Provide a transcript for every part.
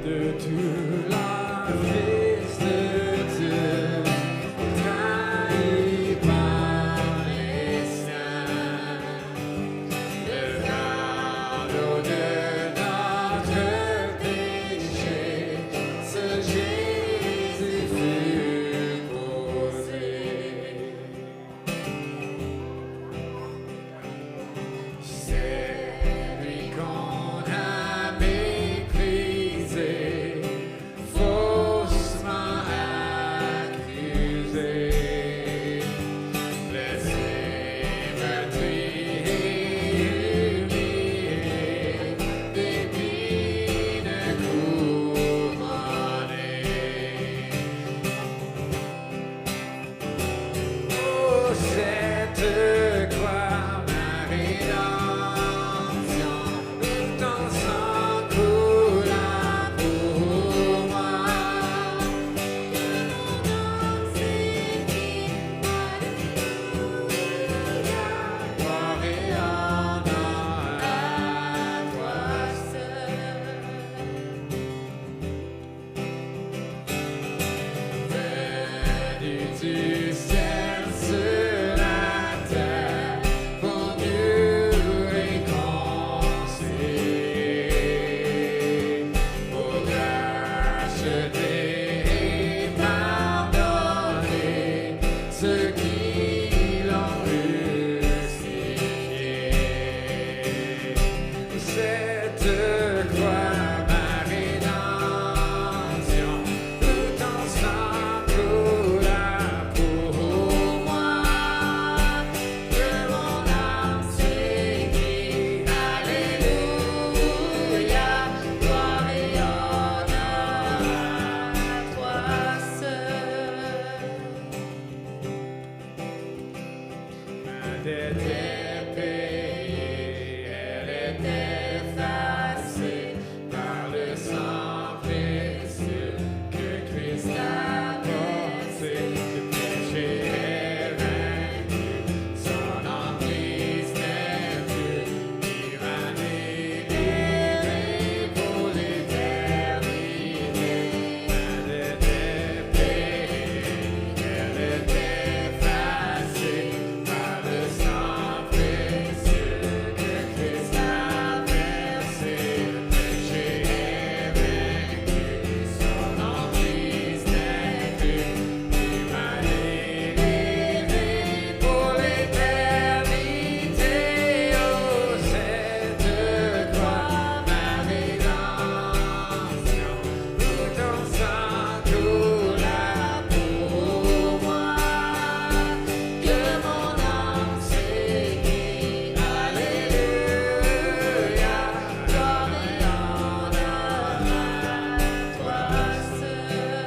de tout la Fils de Dieu, trahi par les siens, le fardeau de notre péché, ce Jésus fut posé. C'est lui qu'on a méprisé, faussement accusé, blessé, meurtri et humilié, d'épines couronné. Oh, cette croix, ma rédemption, où ton sang coula pour moi. Gloire et honneur à toi venu du ciel sur la terre pour nous réconcilier, pour racheter et pardonner ceux qui l'ont crucifié. Cette croix, ma rédemption, où ton sang coula pour moi, que mon âme s'écrie, Alléluia, gloire et honneur à toi seul. Ma dette est payée, elle est effacée par le sang précieux que Christ a porté. Le péché est vaincu, son emprise n'est plus. Il m'a libéré pour l'éternité. Ma dette est payée, elle est effacée par le sang précieux que Christ a versé. Le péché est vaincu, son emprise n'est plus. Il m'a libéré pour l'éternité. Oh, cette croix, ma rédemption, où ton sang coula pour moi, que mon âme s'écrie, Alléluia, gloire et honneur à toi seul.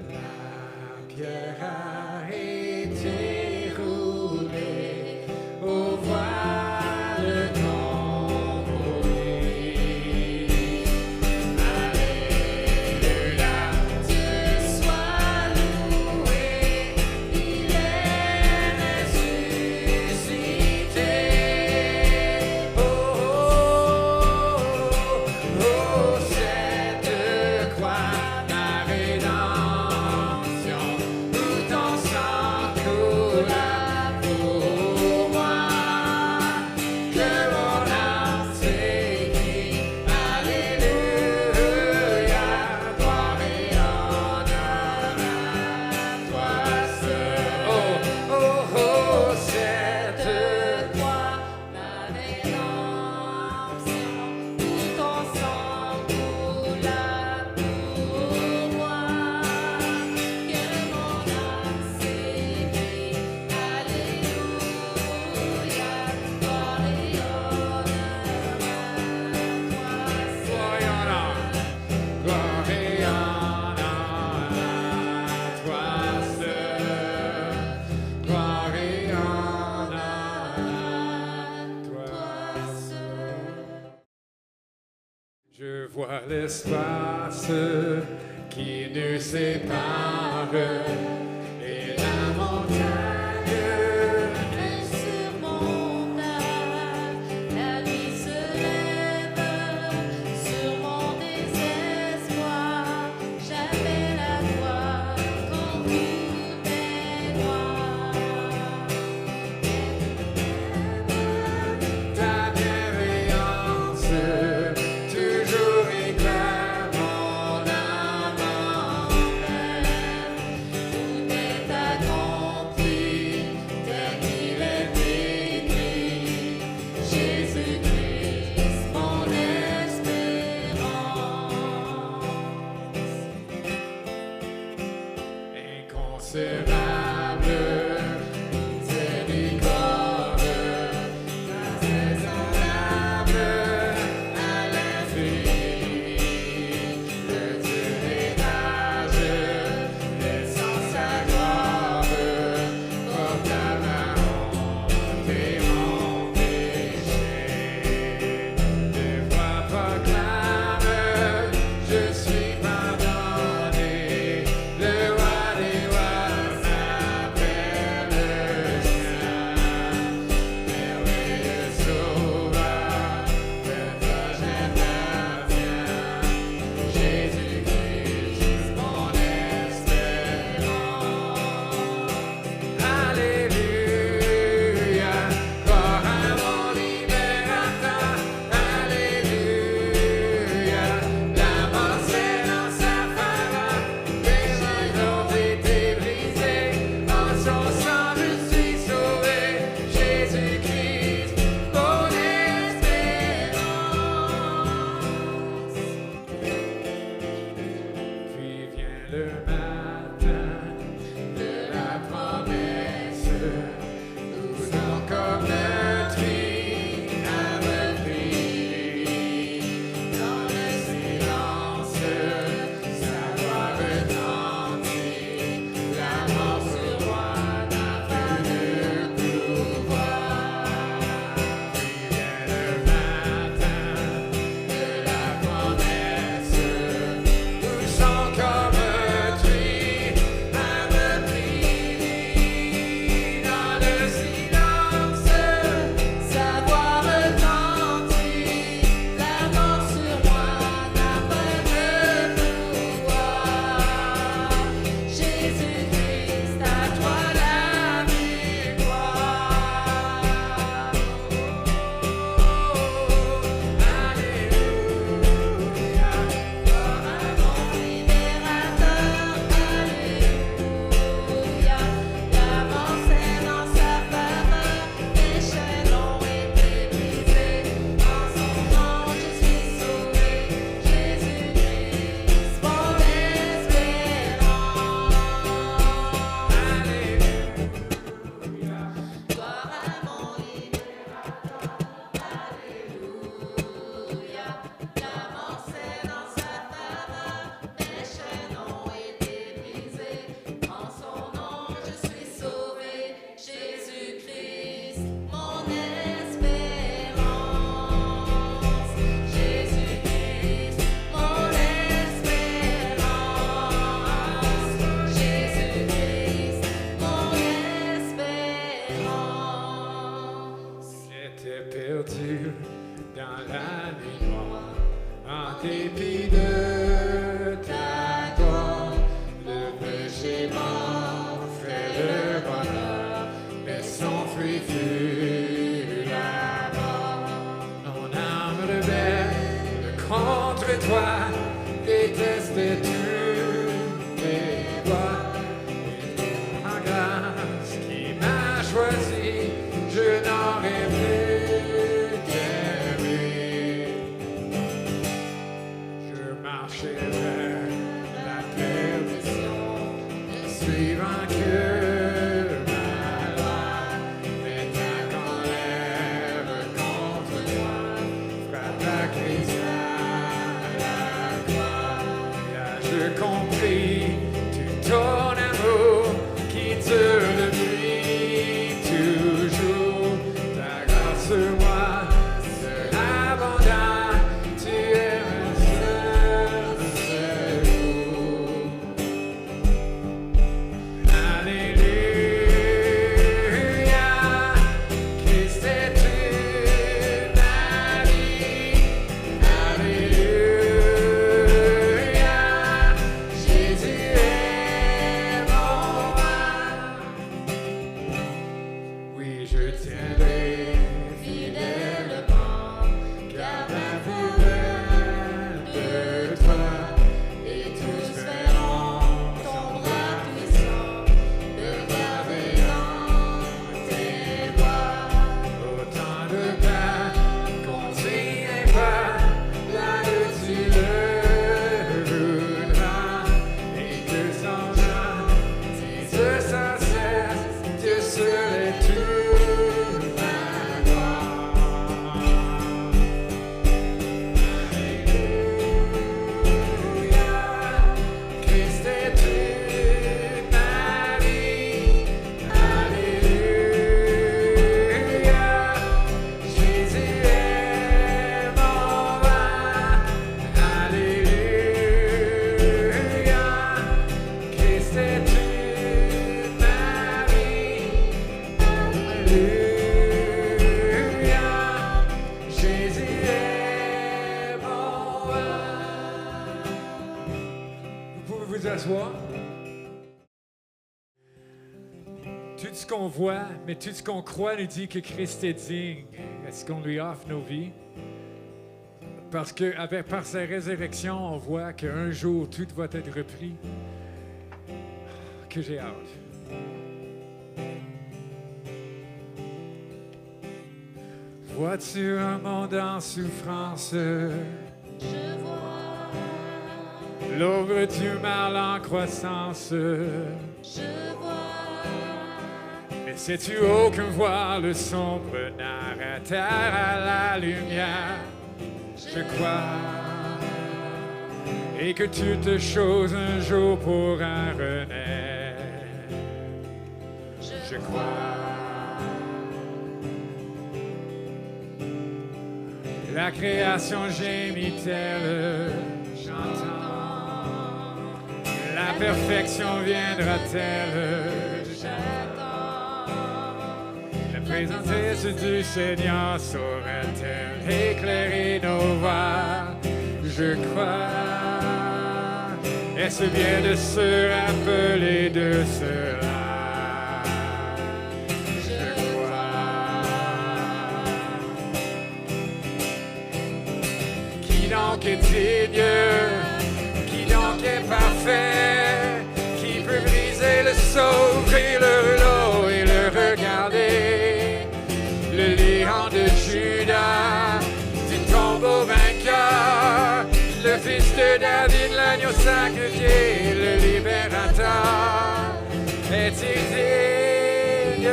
La pierre a été roulée au voile tombeau. Alléluia, Dieu soit loué, il est ressuscité. Oh, oh, oh, cette croix, ma rédemption, où ton sang coula pour moi, que mon âme s'écrie, Alléluia, gloire et honneur à toi seul. Oh, oh, oh, cette croix, ma rédemption, où ton sang coula pour moi, que mon âme s'écrie, Alléluia, gloire et honneur à toi seul. Gloire et honneur à toi seul. Je vois l'espace qui nous sépare et la montagne Comme un s'asseoir. Tout ce qu'on voit, mais tout ce qu'on croit nous dit que Christ est digne. Est-ce qu'on lui offre nos vies? Parce que par sa résurrection, on voit qu'un jour, tout va être repris. Que j'ai hâte. Vois-tu un monde en souffrance? Je vois, L'ombre du mal en croissance. je vois, Mais sais-tu aucun voile le sombre n'arrêtera à la lumière? Je crois. Et que toutes choses un jour pourra renaître. Je crois. La création gémit-elle, j'entends. La perfection viendra-t-elle, j'attends. La présence du Seigneur saura-t-elle éclairer nos voies? Je crois. Est-ce bien de se rappeler de cela? Qui donc est digne? Qui donc est parfait? Qui peut briser le sceau et le rouleau et le regarder? Le lion de Judas, du tombeau vainqueur, le fils de David, l'agneau sacrifié, le libérateur. Est-il digne?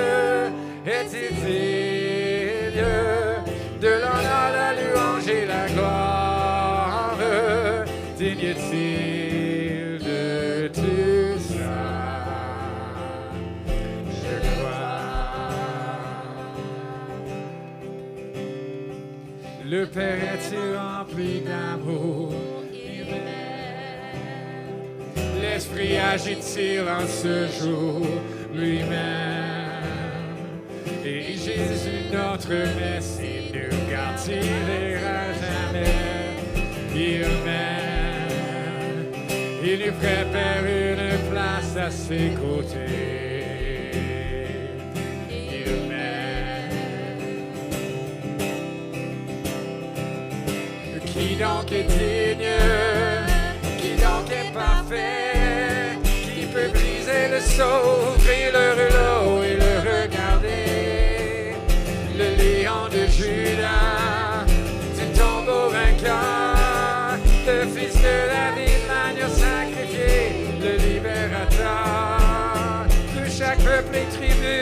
Est-il digne de l'honneur, la louange et la gloire? Digne est-il de tout ça? Je crois. Le Père est-il rempli d'amour? L'Esprit agit-il en ce jour lui-même? Et Jésus, notre Messie, nous garde-t-il jamais? Il m'aime, il nous prépare une place à ses côtés. Il m'aime. Qui donc est digne? Qui donc est parfait? Qui peut briser le sceau, ouvrir le rouleau et le regarder? Le lion de Judas, du tombeau vainqueur, le fils de David, l'agneau sacrifié, le libérateur de chaque peuple et tribu,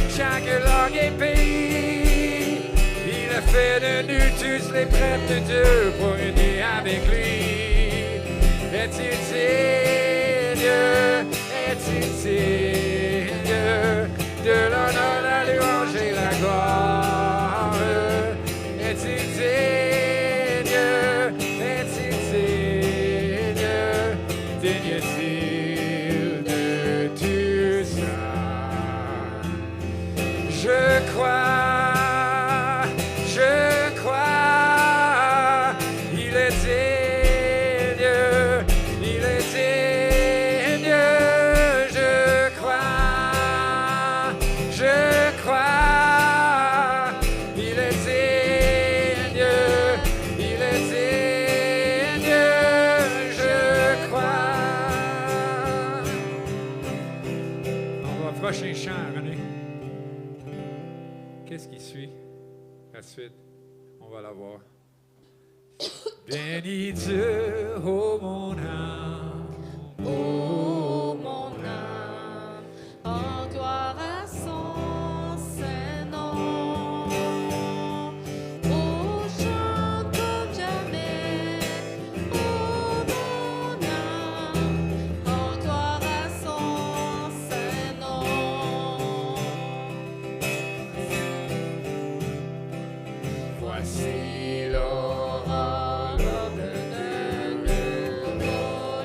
chaque langue et pays. Il a fait de nous tous les prêtres de Dieu pour unir avec lui. Est-il digne? Est-il digne de l'honneur, la louange et la gloire? Est-il digne? Est-il digne? Digne est-il de tout ça? Je crois, il est digne, il est digne, je crois, il est digne, il est digne, je crois. On va au prochain chant, René. Qu'est-ce qui suit? La suite, on va la voir. Bénis Dieu, ô mon âme, ô mon âme, en gloire à son saint nom. Ô chante comme jamais, ô mon âme, en gloire à son saint nom. voici l'aurore de Nouveau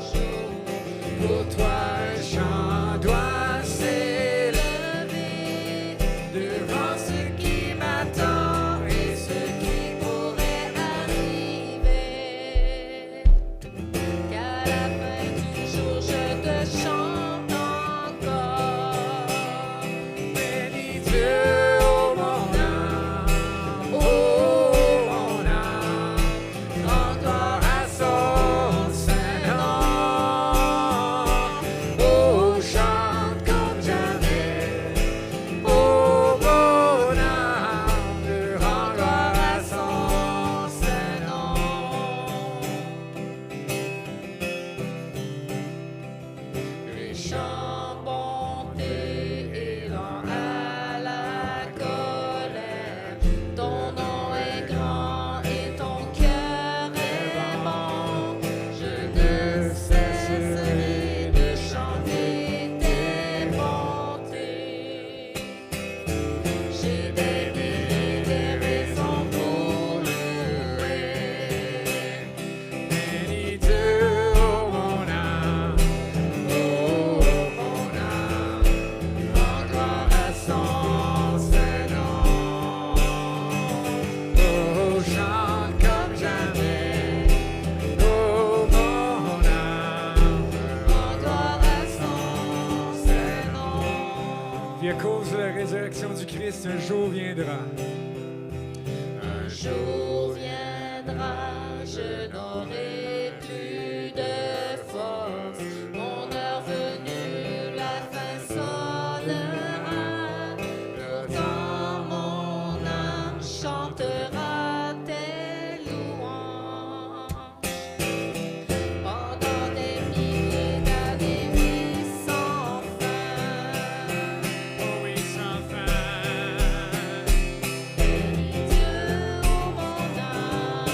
méchant, bonté et lent à la colère. Ton nom est grand et ton cœur est bon. Je ne cesserai de chanter tes bontés. J'ai des milliers de raisons pour louer. Bénis-tu, ô mon âme, rends gloire à son Saint-Nom. Oh, chante comme jamais, ô mon âme, Rends gloire à son Saint-Nom. puis à cause de la résurrection du Christ, un jour viendra. Un jour viendra, je n'aurai plus de force. Mon heure venue, la fin sonnera. Pourtant mon âme chantera tes louanges. Pendant des milliers d'années, oui, sans fin. Oh oui, sans fin. Bénis Dieu, ô mon âme,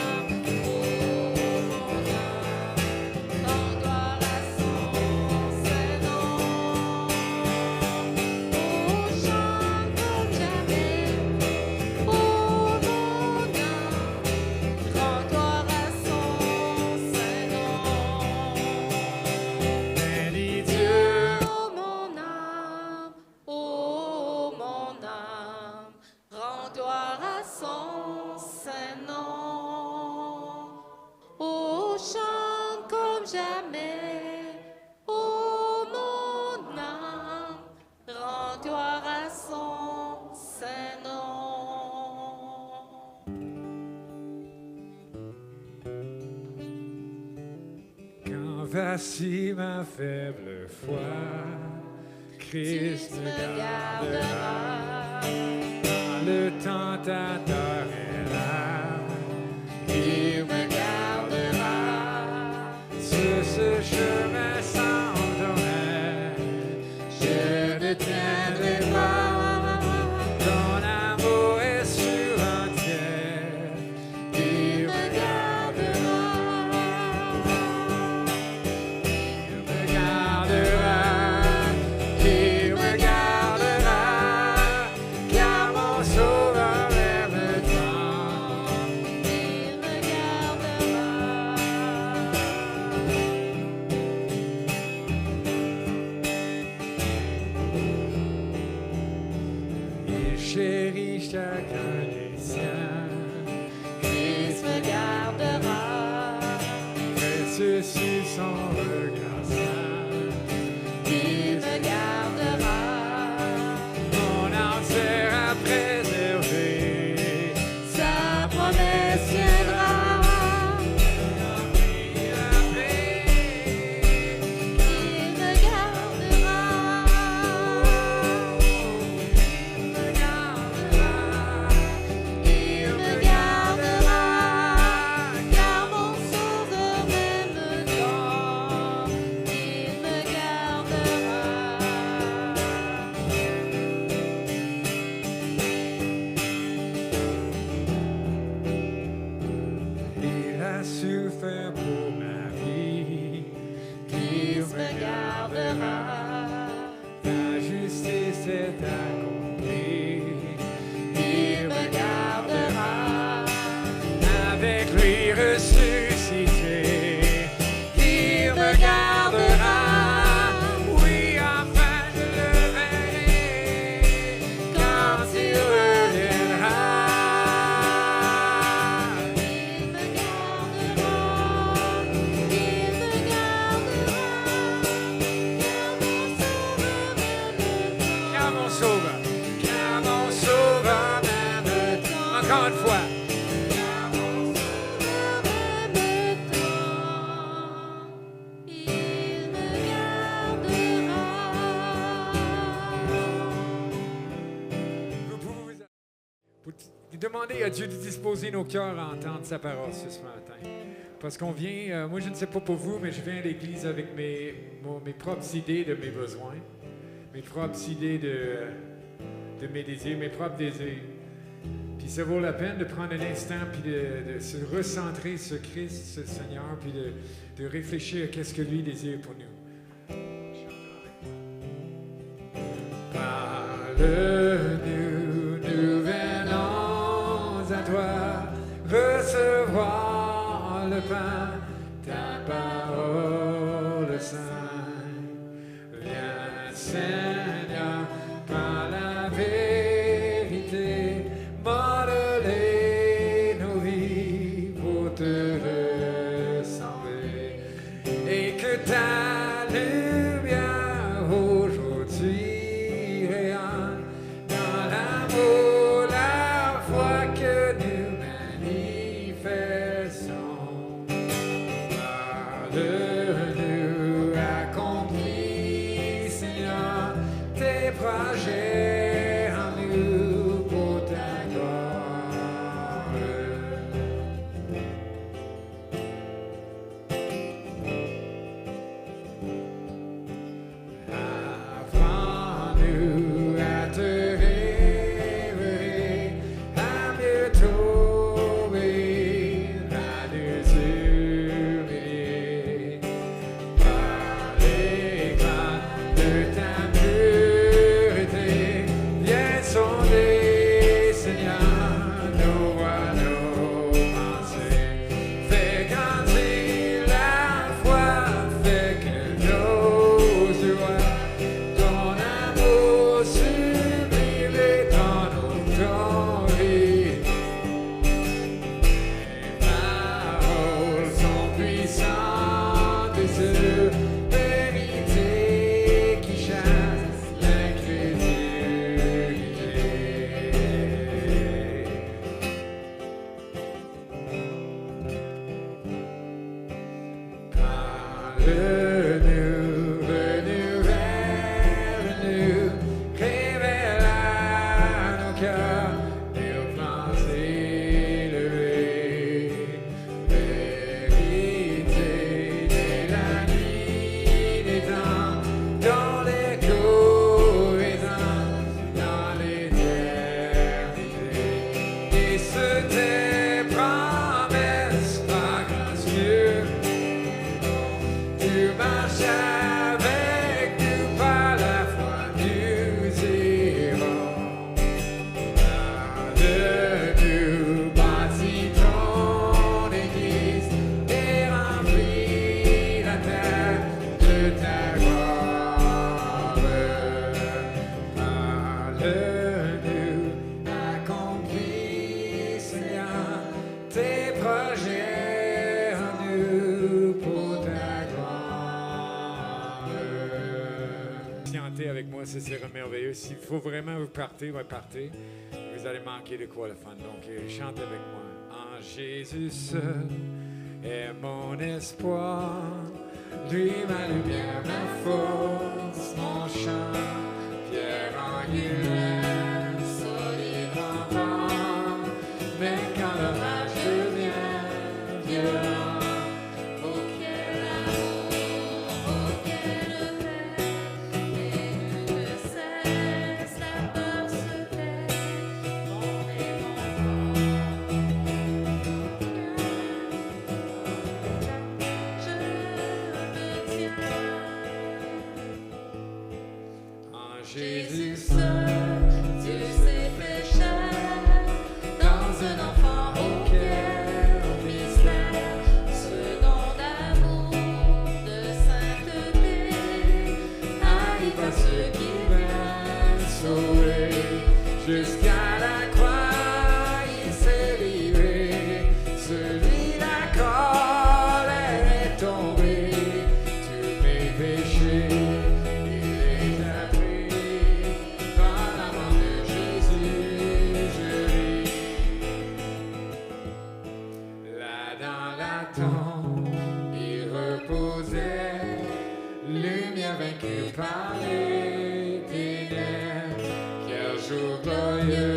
rends gloire à son Saint-Nom. Oh, chante comme jamais, ô mon âme, rends gloire à son Saint-Nom. Bénis Dieu, Oh mon âme, oh mon âme, rends gloire à son Saint-Nom. Oh, chante comme jamais, oh mon âme, rends gloire à son Saint-Nom. quand vacille ma faible foi, Christ Christ me me gardera. gardera. Quand le tentateur est là, Il me gardera. sur ce chemin sans domaine, je ne tiendrai pas. Ton amour est surentier, il me gardera. Il me gardera, il me gardera, car mon sauveur aime tant. Il me gardera. Il chérit chacun des siens, Christ me gardera. précieux sur son regard saint. Il me gardera. Mon âme sera préservée, Sa promesse viendra. il a fait. Il me gardera. Il me gardera, Il me gardera. Car mon sauveur m'aime tant. Il me gardera. il a souffert pour ma vie, Christ me gardera. ta justice est accomplie. Il me gardera. Avec lui ressuscité, il me gardera. Oui, enfin je le verrai quand il reviendra. Il me gardera. Il me gardera. Car mon sauveur m'aime tant. Car mon sauveur m'aime tant. Encore une fois. Car mon sauveur m'aime tant. Il me gardera. Vous pouvez vous demander à Dieu de disposer nos cœurs à entendre sa parole ce matin. Parce qu'on vient, moi je ne sais pas pour vous, mais je viens à l'église avec mes propres idées de mes besoins, mes propres idées de mes désirs, mes propres désirs. Puis ça vaut la peine de prendre un instant, puis de se recentrer sur Christ, sur le Seigneur, puis de réfléchir à qu'est-ce que lui désire pour nous. Parle-nous, nous venons à toi, recevoir le pain, ta parole sainte. Viens, Seigneur, par la vérité, modeler nos vies pour te ressembler. Et que ta lumière aujourd'hui rayonne dans l'amour, la foi que nous manifestons. Parle-nous, accomplis, Seigneur, tes projets en nous pour ta gloire. Apprends-nous à te révéler, à mieux t'obéir, à nous humilier. Par l'éclat de ta pureté, viens sonder, Seigneur, nos voies, nos pensées. Fais grandir la foi, fais que nos yeux voient ton amour sublime dans nos vies. Tes paroles sont puissantes et sûres, vérité qui chasse l'incrédulité. Parle-nous, renouvelle-nous, révèle à nos cœurs nos pensées élevées. Vérité dès la nuit des temps, dans l'écho résonne dans l'éternité. Et ce tes promesses, par grâce Dieu, tu marches avec nous par la foi, nous irons. Parle-nous, bâtis ton église et remplis la terre de ta gloire. Parle-nous, accomplis, Seigneur, tes projets en nous pour ta gloire. Chantez avec moi, c'est merveilleux. S'il faut vraiment vous partez, partez. Vous allez manquer de quoi le fun. Donc, chantez avec moi. En Jésus seul est mon espoir, lui ma lumière, ma force, mon chant, pierre angulaire, solide rempart. Mais quand l'orage devient violent, Oh quel amour, oh quelle paix, et ne cesse la peur se tait, mon je me tiens. en Jésus Seul, Dieu s'est fait chair dans un enfant au cœur mystère, ce don d'amour, de sainteté, haï par ceux qui veulent sauvé jusqu'à la croix, il s'est livré. Celui la colère est tombé, tous mes péchés, il est appris. Par l'amour de Jésus, je vis. Là dans la tombe, il reposait, lumière vaincue par les ténèbres. Quel jour glorieux